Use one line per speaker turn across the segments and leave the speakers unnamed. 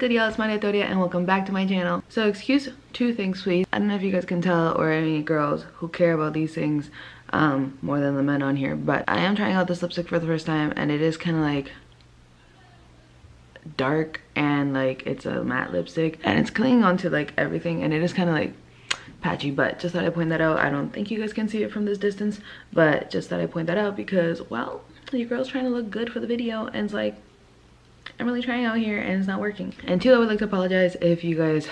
good, y'all? It's my Victoria and welcome back to my channel. So excuse two things, please. I don't know if you guys can tell, or any girls who care about these things more than the men on here, but I am trying out this lipstick for the first time, and it is kind of like dark, and like it's a matte lipstick, and it's clinging onto like everything, and it is kind of like patchy. But just thought I'd point that out. I don't think you guys can see it from this distance, but just thought I'd point that out because, well, your girl's trying to look good for the video, and it's like, I'm really trying out here and it's not working. And two, I would like to apologize if you guys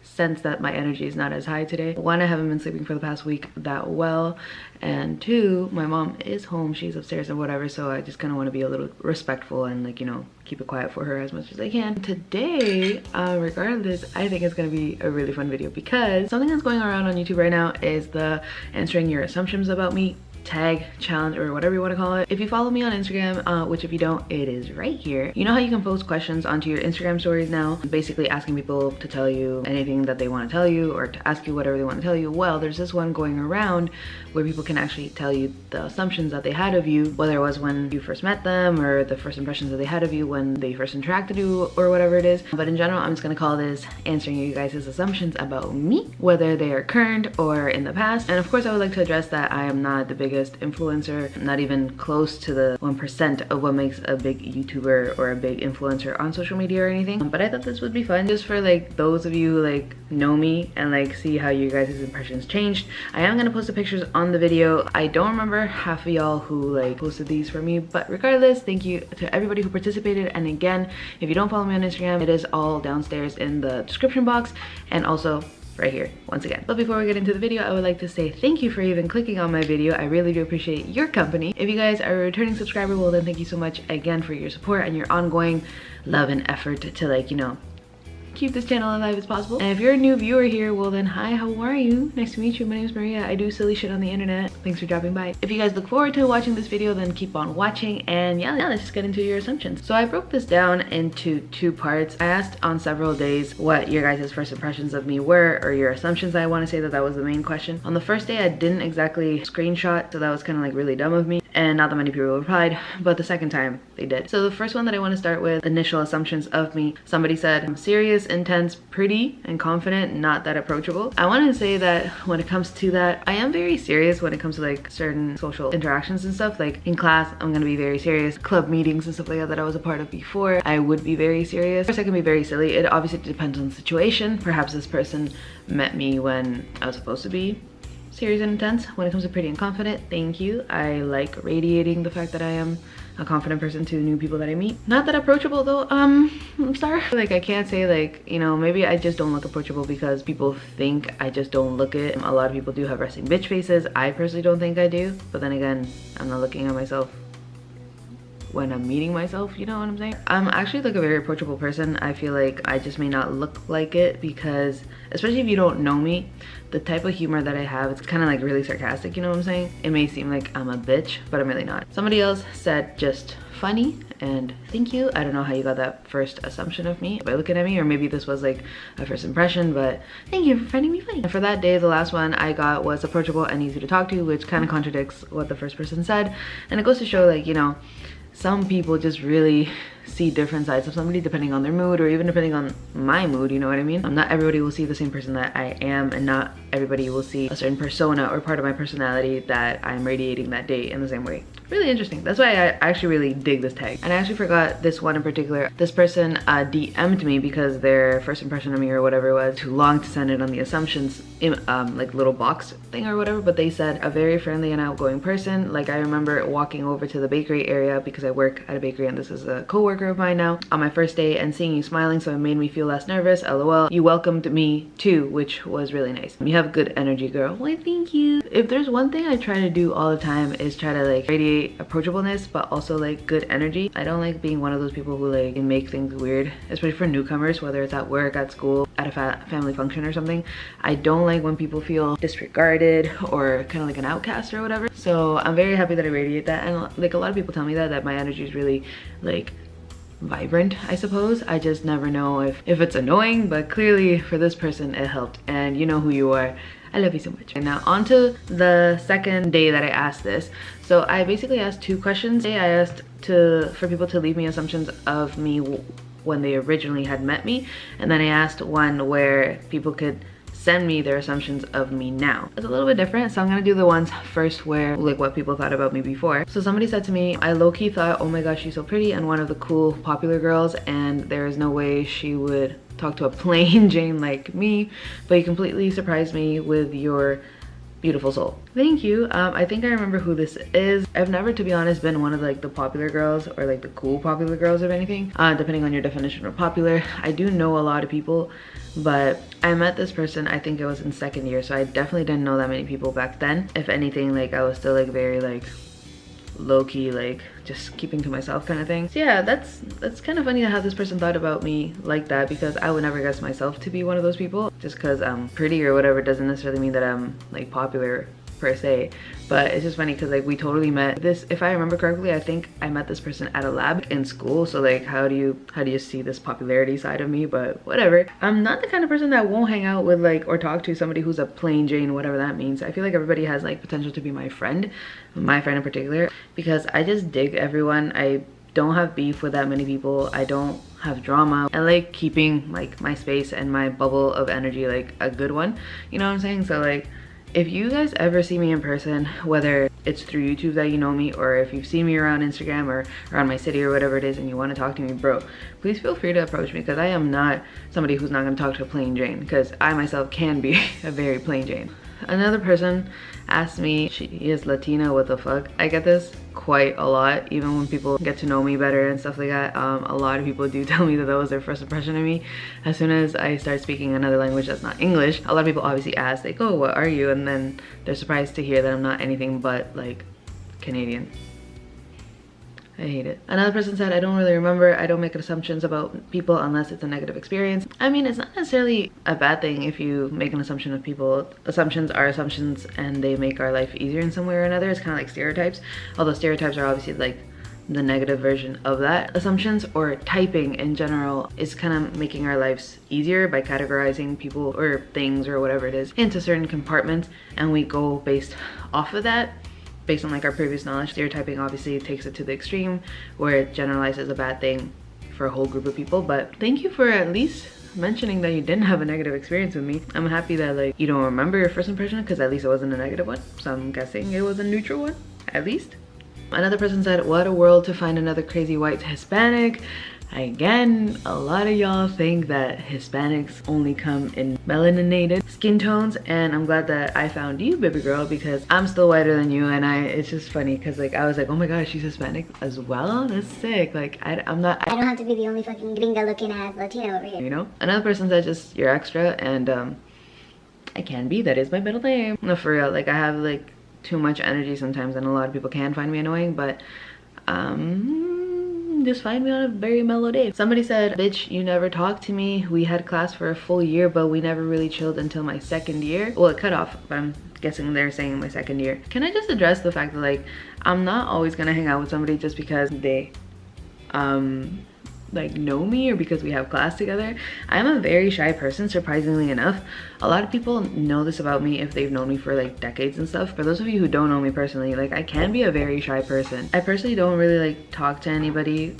sense that my energy is not as high today. One, I haven't been sleeping for the past week that well, and two, my mom is home, she's upstairs or whatever, so I just kind of want to be a little respectful and, like, you know, keep it quiet for her as much as I can. Today, regardless, I think it's going to be a really fun video because something that's going around on YouTube right now is the answering your assumptions about me tag challenge, or whatever you want to call it. If you follow me on Instagram, which if you don't, it is right here. You know how you can post questions onto your Instagram stories now, basically asking people to tell you anything that they want to tell you, or to ask you whatever they want to tell you? Well, there's this one going around where people can actually tell you the assumptions that they had of you, whether it was when you first met them or the first impressions that they had of you when they first interacted with you, or whatever it is. But in general, I'm just going to call this answering you guys' assumptions about me, whether they are current or in the past. And of course, I would like to address that I am not the biggest influencer, not even close to the 1% of what makes a big YouTuber or a big influencer on social media or anything. But I thought this would be fun just for like those of you who like know me and like see how you guys' impressions changed. I am gonna post the pictures on the video. I don't remember half of y'all who like posted these for me, but regardless, thank you to everybody who participated. And again, if you don't follow me on Instagram, it is all downstairs in the description box and also right here once again. But before we get into the video, I would like to say thank you for even clicking on my video. I really do appreciate your company. If you guys are a returning subscriber, well then thank you so much again for your support and your ongoing love and effort to, like, you know, keep this channel alive as possible. And if you're a new viewer here, well then hi, how are you? Nice to meet you. My name is Maria. I do silly shit on the internet. Thanks for dropping by. If you guys look forward to watching this video, then keep on watching. And yeah, let's just get into your assumptions. So I broke this down into two parts. I asked on several days what your guys' first impressions of me were, or your assumptions. I want to say that that was the main question. On the first day, I didn't exactly screenshot, so that was kind of like really dumb of me, and not that many people replied, but the second time they did. So the first one that I want to start with, initial assumptions of me. Somebody said I'm serious, intense, pretty, and confident, not that approachable. I want to say that when it comes to that, I am very serious when it comes to like certain social interactions and stuff. Like in class, I'm gonna be very serious. Club meetings and stuff like that I was a part of before, I would be very serious. Of course, I can be very silly. It obviously depends on the situation. Perhaps this person met me when I was supposed to be serious and intense. When it comes to pretty and confident, thank you. I like radiating the fact that I am a confident person to new people that I meet. Not that approachable though. I'm sorry. Like, I can't say, like, you know, maybe I just don't look approachable because people think I just don't look it. A lot of people do have resting bitch faces. I personally don't think I do, but then again, I'm not looking at myself when I'm meeting myself, you know what I'm saying? I'm actually like a very approachable person. I feel like I just may not look like it because, especially if you don't know me, the type of humor that I have, it's kind of like really sarcastic, you know what I'm saying? It may seem like I'm a bitch, but I'm really not. Somebody else said just funny, and thank you. I don't know how you got that first assumption of me by looking at me, or maybe this was like a first impression, but thank you for finding me funny. And for that day, the last one I got was approachable and easy to talk to, which kind of contradicts what the first person said. And it goes to show, like, you know, some people just really see different sides of somebody depending on their mood, or even depending on my mood, you know what I mean? Not everybody will see the same person that I am, and not everybody will see a certain persona or part of my personality that I'm radiating that day in the same way. Really interesting. That's why I actually really dig this tag. And I actually forgot this one in particular. This person DM'd me because their first impression of me or whatever was too long to send it on the assumptions in, like little box thing or whatever, but they said a very friendly and outgoing person. Like, I remember walking over to the bakery area because I work at a bakery and this is a coworker of mine now, on my first day, and seeing you smiling, so it made me feel less nervous. LOL. You welcomed me too, which was really nice. You have good energy, girl. Why, thank you. If there's one thing I try to do all the time is try to like radiate approachableness, but also like good energy. I don't like being one of those people who like make things weird, especially for newcomers, whether it's at work, at school, at a family function or something. I don't like when people feel disregarded or kind of like an outcast or whatever. So I'm very happy that I radiate that, and like a lot of people tell me that my energy is really like vibrant, I suppose. I just never know if it's annoying, but clearly for this person it helped, and you know who you are. I love you so much. And now on to the second day that I asked this. So I basically asked two questions. I asked for people to leave me assumptions of me when they originally had met me, and then I asked one where people could send me their assumptions of me now. It's a little bit different, so I'm gonna do the ones first where like what people thought about me before. So somebody said to me, I low-key thought, oh my gosh, she's so pretty and one of the cool popular girls, and there is no way she would talk to a plain Jane like me, but you completely surprised me with your beautiful soul. Thank you. I think I remember who this is. I've never, to be honest, been one of like the popular girls or like the cool popular girls of anything, depending on your definition of popular. I do know a lot of people, but I met this person, I think it was in 2nd year, so I definitely didn't know that many people back then. If anything, like I was still like very like low-key, like just keeping to myself kind of thing. So yeah, that's kind of funny how this person thought about me like that, because I would never guess myself to be one of those people. Just because I'm pretty or whatever doesn't necessarily mean that I'm like popular per se, but it's just funny because like we totally met. This, if I remember correctly, I think I met this person at a lab in school. So like how do you see this popularity side of me? But whatever. I'm not the kind of person that won't hang out with like or talk to somebody who's a plain Jane, whatever that means. I feel like everybody has like potential to be my friend in particular, because I just dig everyone. I don't have beef with that many people. I don't have drama. I like keeping like my space and my bubble of energy like a good one, you know what I'm saying? So like if you guys ever see me in person, whether it's through YouTube that you know me, or if you've seen me around Instagram or around my city or whatever it is and you want to talk to me, bro, please feel free to approach me, because I am not somebody who's not going to talk to a plain Jane, because I myself can be a very plain Jane. Another person asked me, she is Latina, what the fuck? I get this quite a lot, even when people get to know me better and stuff like that. A lot of people do tell me that was their first impression of me. As soon as I start speaking another language that's not English, a lot of people obviously ask like, oh, what are you? And then they're surprised to hear that I'm not anything but like Canadian. I hate it. Another person said, I don't really remember. I don't make assumptions about people unless it's a negative experience. I mean, it's not necessarily a bad thing if you make an assumption of people. Assumptions are assumptions and they make our life easier in some way or another. It's kind of like stereotypes, although stereotypes are obviously like the negative version of that. Assumptions or typing in general is kind of making our lives easier by categorizing people or things or whatever it is into certain compartments, and we go based off of that. Based on like our previous knowledge. Stereotyping obviously takes it to the extreme where it generalizes a bad thing for a whole group of people. But thank you for at least mentioning that you didn't have a negative experience with me. I'm happy that like you don't remember your first impression, because at least it wasn't a negative one. So I'm guessing it was a neutral one, at least. Another person said, what a world to find another crazy white Hispanic. Again, a lot of y'all think that Hispanics only come in melaninated skin tones, and I'm glad that I found you, baby girl, because I'm still whiter than you. And it's just funny because like I was like, oh my gosh, she's Hispanic as well? That's sick. Like I don't have to be the only fucking gringa looking ass Latina over here, you know? Another person said, just you're extra, and I can be, that is my middle name. No, for real, like I have like too much energy sometimes, and a lot of people can find me annoying, but just find me on a very mellow day. Somebody said, bitch, you never talked to me. We had class for a full year, but we never really chilled until my 2nd year. Well, it cut off, but I'm guessing they're saying my 2nd year. Can I just address the fact that like I'm not always gonna hang out with somebody just because they like know me or because we have class together. I'm a very shy person, surprisingly enough. A lot of people know this about me if they've known me for like decades and stuff. For those of you who don't know me personally, like I can be a very shy person. I personally don't really like talk to anybody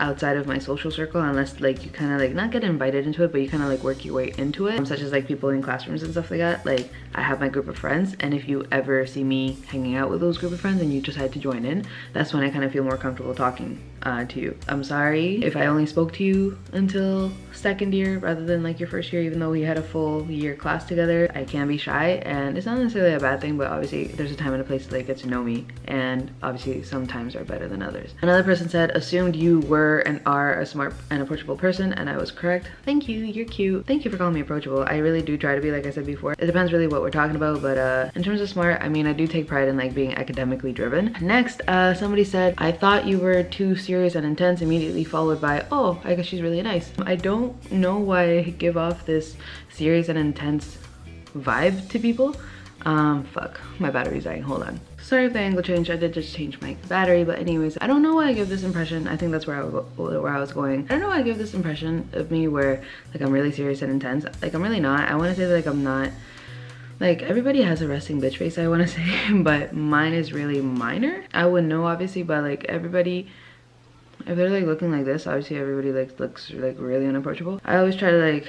outside of my social circle unless like you kind of like not get invited into it, but you kind of like work your way into it, such as like people in classrooms and stuff like that. Like I have my group of friends, and if you ever see me hanging out with those group of friends and you decide to join in, that's when I kind of feel more comfortable talking to you. I'm sorry if I only spoke to you until 2nd year rather than like your 1st year, even though we had a full year class together. I can be shy, and it's not necessarily a bad thing, but obviously there's a time and a place to like get to know me, and obviously some times are better than others. Another person said, assumed you were and are a smart and approachable person, and I was correct. Thank you, you're cute. Thank you for calling me approachable. I really do try to be, like I said before. It depends really what we're talking about, but in terms of smart, I mean, I do take pride in like being academically driven. Next, somebody said, I thought you were too serious and intense, immediately followed by, oh, I guess she's really nice. I don't know why I give off this serious and intense vibe to people. Fuck, my battery's dying, hold on. Sorry if the angle changed, I did just change my battery, but anyways, I don't know why I give this impression. I think that's where I was going. I don't know why I give this impression of me where like I'm really serious and intense. Like I'm really not. I want to say that like I'm not. Like everybody has a resting bitch face, I want to say, but mine is really minor. I wouldn't know obviously, but like everybody, if they're like looking like this, obviously everybody like looks like really unapproachable. I always try to like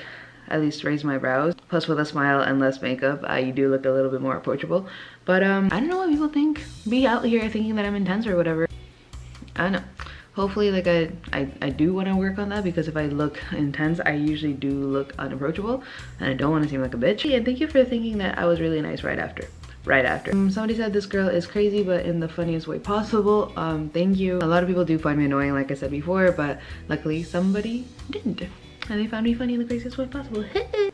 at least raise my brows. Plus with a smile and less makeup, you do look a little bit more approachable. But I don't know what people think. Be out here thinking that I'm intense or whatever. I don't know. Hopefully like I do want to work on that, because if I look intense, I usually do look unapproachable and I don't want to seem like a bitch. Yeah, thank you for thinking that I was really nice right after. Somebody said this girl is crazy, but in the funniest way possible. Thank you. A lot of people do find me annoying, like I said before, but luckily somebody didn't, and they found me funny in the craziest way possible.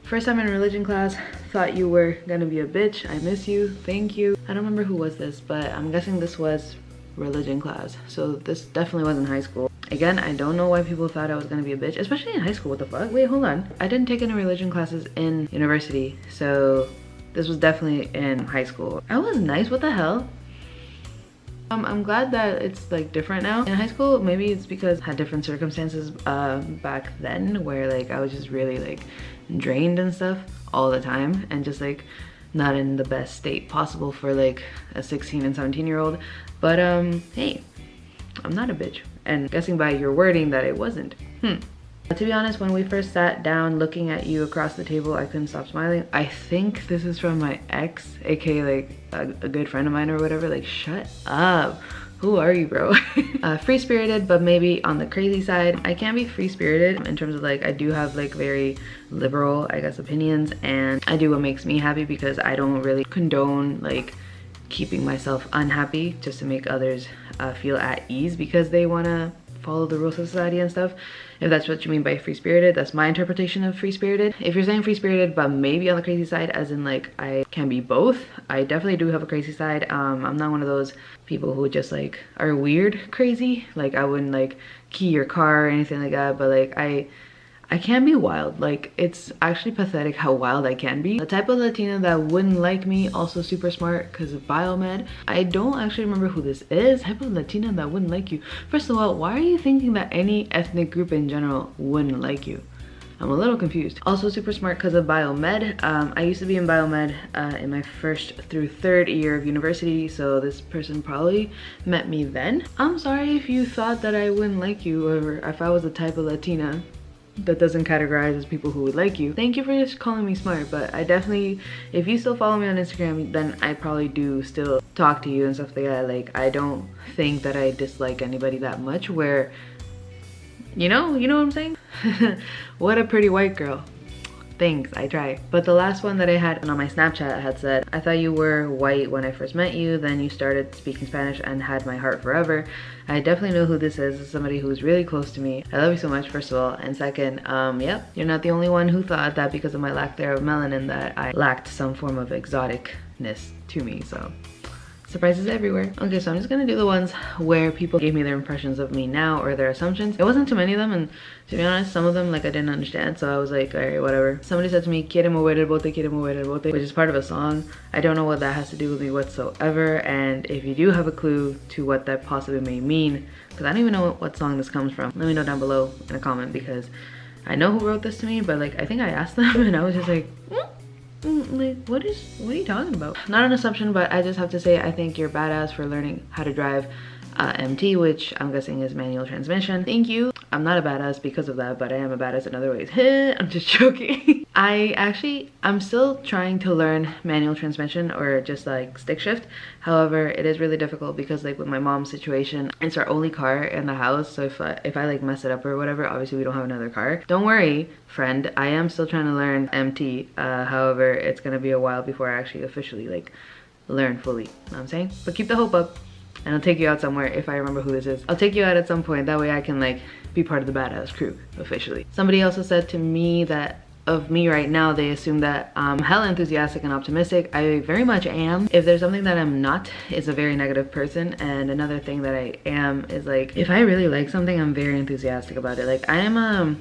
First time in religion class, thought you were gonna be a bitch. I miss you. Thank you. I don't remember who was this, but I'm guessing this was religion class, so this definitely wasn't high school. Again, I don't know why people thought I was gonna be a bitch, especially in high school. What the fuck? Wait, hold on. I didn't take any religion classes in university, so this was definitely in high school. I was nice. What the hell? I'm glad that it's like different now. In high school, maybe it's because I had different circumstances back then, where like I was just really like drained and stuff all the time, and just like not in the best state possible for like a 16 and 17-year-old. But hey, I'm not a bitch, and guessing by your wording that it wasn't. To be honest, when we first sat down looking at you across the table, I couldn't stop smiling. I think this is from my ex, aka like a good friend of mine or whatever. Like, shut up. Who are you, bro? Free-spirited, but maybe on the crazy side. I can be free-spirited in terms of like, I do have like very liberal, I guess, opinions, and I do what makes me happy, because I don't really condone like keeping myself unhappy just to make others feel at ease because they want to follow the rules of society and stuff. If that's what you mean by free-spirited, that's my interpretation of free-spirited. If you're saying free-spirited but maybe on the crazy side, as in like I can be both, I definitely do have a crazy side. I'm not one of those people who just like are weird crazy. Like I wouldn't like key your car or anything like that, but like I can be wild. Like, it's actually pathetic how wild I can be. The type of Latina that wouldn't like me, also super smart because of biomed. I don't actually remember who this is. Type of Latina that wouldn't like you. First of all, why are you thinking that any ethnic group in general wouldn't like you? I'm a little confused. Also super smart because of biomed. I used to be in biomed in my first through third year of university, so this person probably met me then. I'm sorry if you thought that I wouldn't like you, or if I was the type of Latina that doesn't categorize as people who would like you. Thank you for just calling me smart, but I definitely, if you still follow me on Instagram, then I probably do still talk to you and stuff like that. Like, I don't think that I dislike anybody that much, where, you know what I'm saying? What a pretty white girl. Thanks, I try. But the last one that I had on my Snapchat had said, I thought you were white when I first met you, then you started speaking Spanish and had my heart forever. I definitely know who this is. It's somebody who's really close to me. I love you so much, first of all. And second, yep, you're not the only one who thought that because of my lack there of melanin that I lacked some form of exoticness to me, so. Surprises everywhere. Okay, so I'm just gonna do the ones where people gave me their impressions of me now, or their assumptions. It wasn't too many of them, and to be honest, some of them like I didn't understand, so I was like, alright, whatever. Somebody said to me, quiere mover el bote, which is part of a song. I don't know what that has to do with me whatsoever, and if you do have a clue to what that possibly may mean, because I don't even know what song this comes from, let me know down below in a comment, because I know who wrote this to me, but like I think I asked them and I was just like, like, what are you talking about? Not an assumption, but I just have to say I think you're badass for learning how to drive MT, which I'm guessing is manual transmission. Thank you. I'm not a badass because of that, but I am a badass in other ways. I'm just joking. I'm still trying to learn manual transmission, or just like stick shift. However, it is really difficult because like with my mom's situation, it's our only car in the house, so if I like mess it up or whatever, obviously we don't have another car. Don't worry, friend, I am still trying to learn MT. However, it's gonna be a while before I actually officially like learn fully, you know what I'm saying? But keep the hope up, and I'll take you out somewhere if I remember who this is. I'll take you out at some point, that way I can like be part of the badass crew officially. Somebody also said to me that of me right now, they assume that I'm hella enthusiastic and optimistic. I very much am. If there's something that I'm not, it's a very negative person. And another thing that I am is like, if I really like something, I'm very enthusiastic about it. Like I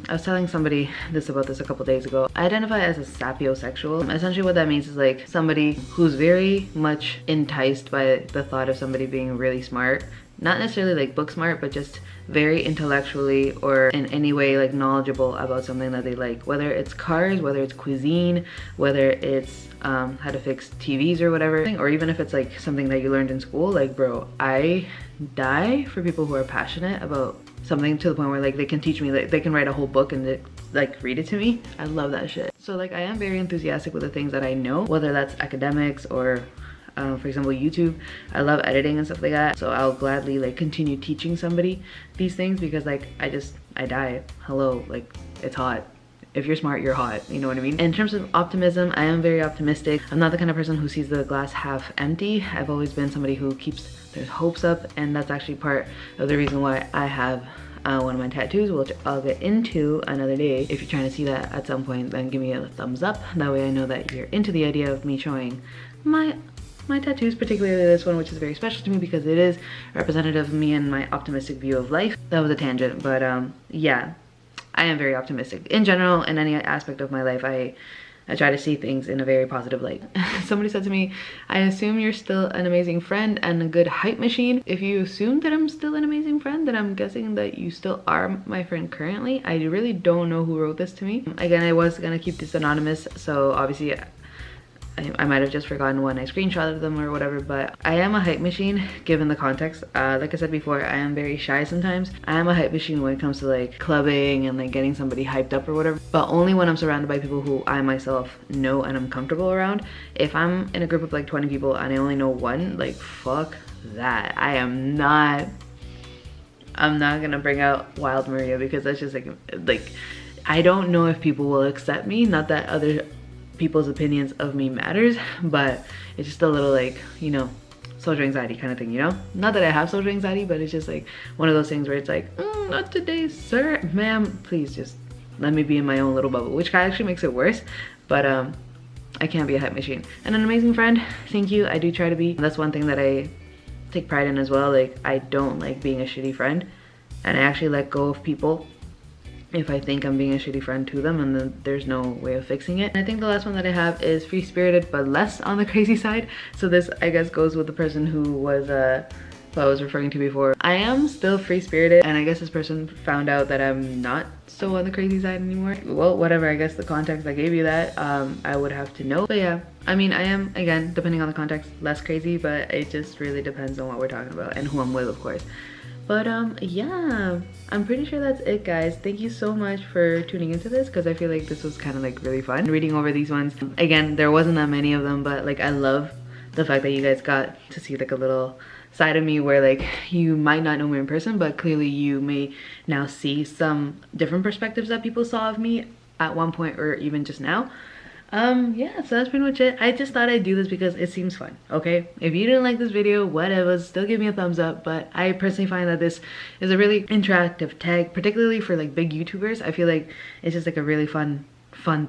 was telling somebody about this a couple days ago. I identify as a sapiosexual. Essentially what that means is like somebody who's very much enticed by the thought of somebody being really smart not necessarily like book smart, but just very intellectually or in any way like knowledgeable about something that they like, whether it's cars, whether it's cuisine, whether it's how to fix TVs or whatever, or even if it's like something that you learned in school. Like, bro, I die for people who are passionate about something to the point where like they can teach me, like they can write a whole book and like read it to me. I love that shit. So like I am very enthusiastic with the things that I know, whether that's academics or for example YouTube. I love editing and stuff like that, so I'll gladly like continue teaching somebody these things because like I die. Hello, like it's hot. If you're smart, you're hot, you know what I mean? In terms of optimism, I am very optimistic. I'm not the kind of person who sees the glass half empty. I've always been somebody who keeps their hopes up, and that's actually part of the reason why I have one of my tattoos, which I'll get into another day. If you're trying to see that at some point, then give me a thumbs up. That way I know that you're into the idea of me showing my tattoos, particularly this one, which is very special to me because it is representative of me and my optimistic view of life. That was a tangent, but yeah, I am very optimistic. In general, in any aspect of my life, I try to see things in a very positive light. Somebody said to me, I assume you're still an amazing friend and a good hype machine. If you assume that I'm still an amazing friend, then I'm guessing that you still are my friend currently. I really don't know who wrote this to me. Again, I was gonna keep this anonymous, so obviously I might have just forgotten when I screenshotted them or whatever, but I am a hype machine given the context. Like I said before, I am very shy sometimes. I am a hype machine when it comes to like clubbing and like getting somebody hyped up or whatever, but only when I'm surrounded by people who I myself know and I'm comfortable around. If I'm in a group of like 20 people and I only know one, like fuck that. I'm not gonna bring out Wild Maria because that's just like I don't know if people will accept me. Not that other people's opinions of me matters, but it's just a little like, you know, social anxiety kind of thing, you know? Not that I have social anxiety, but it's just like one of those things where it's like, not today, sir, ma'am, please just let me be in my own little bubble, which actually makes it worse. But I can't be a hype machine. And an amazing friend, thank you. I do try to be. That's one thing that I take pride in as well. Like, I don't like being a shitty friend, and I actually let go of people if I think I'm being a shitty friend to them, and then there's no way of fixing it. And I think the last one that I have is free-spirited but less on the crazy side. So this, I guess, goes with the person who was who I was referring to before. I am still free-spirited, and I guess this person found out that I'm not so on the crazy side anymore. Well, whatever, I guess the context I gave you that, I would have to know. But yeah, I mean, I am, again, depending on the context, less crazy, but it just really depends on what we're talking about and who I'm with, of course. But yeah, I'm pretty sure that's it, guys. Thank you so much for tuning into this, because I feel like this was kind of like really fun reading over these ones. Again, there wasn't that many of them, but like I love the fact that you guys got to see like a little side of me where like you might not know me in person, but clearly you may now see some different perspectives that people saw of me at one point or even just now. Yeah, so that's pretty much it. I just thought I'd do this because it seems fun, okay? If you didn't like this video, whatever, still give me a thumbs up. But I personally find that this is a really interactive tag, particularly for like big YouTubers. I feel like it's just like a really fun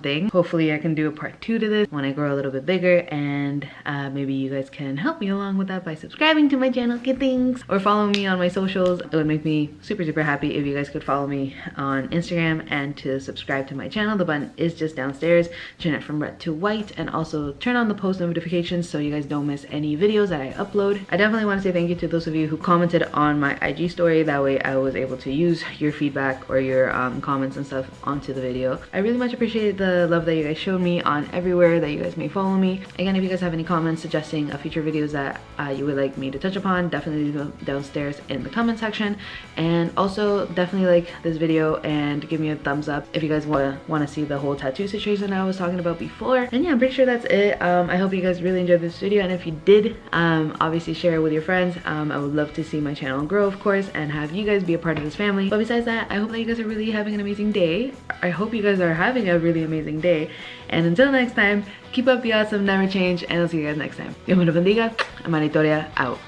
thing. Hopefully I can do a part 2 to this when I grow a little bit bigger, and maybe you guys can help me along with that by subscribing to my channel, get things, or follow me on my socials. It would make me super happy if you guys could follow me on Instagram and to subscribe to my channel. The button is just downstairs. Turn it from red to white, and also turn on the post notifications so you guys don't miss any videos that I upload. I definitely want to say thank you to those of you who commented on my IG story. That way I was able to use your feedback or your comments and stuff onto the video. I really much appreciate the love that you guys showed me on everywhere that you guys may follow me. Again, if you guys have any comments suggesting future videos that you would like me to touch upon, definitely leave them downstairs in the comment section. And also definitely like this video and give me a thumbs up if you guys want to see the whole tattoo situation I was talking about before. And yeah, I'm pretty sure that's it. I hope you guys really enjoyed this video, and if you did, obviously share it with your friends. I would love to see my channel grow, of course, and have you guys be a part of this family. But besides that, I hope that you guys are really having an amazing day. I hope you guys are having a really amazing day, and until next time, keep up the awesome, never change, and I'll see you guys next time. Dios me lo bendiga. Amaritoria out.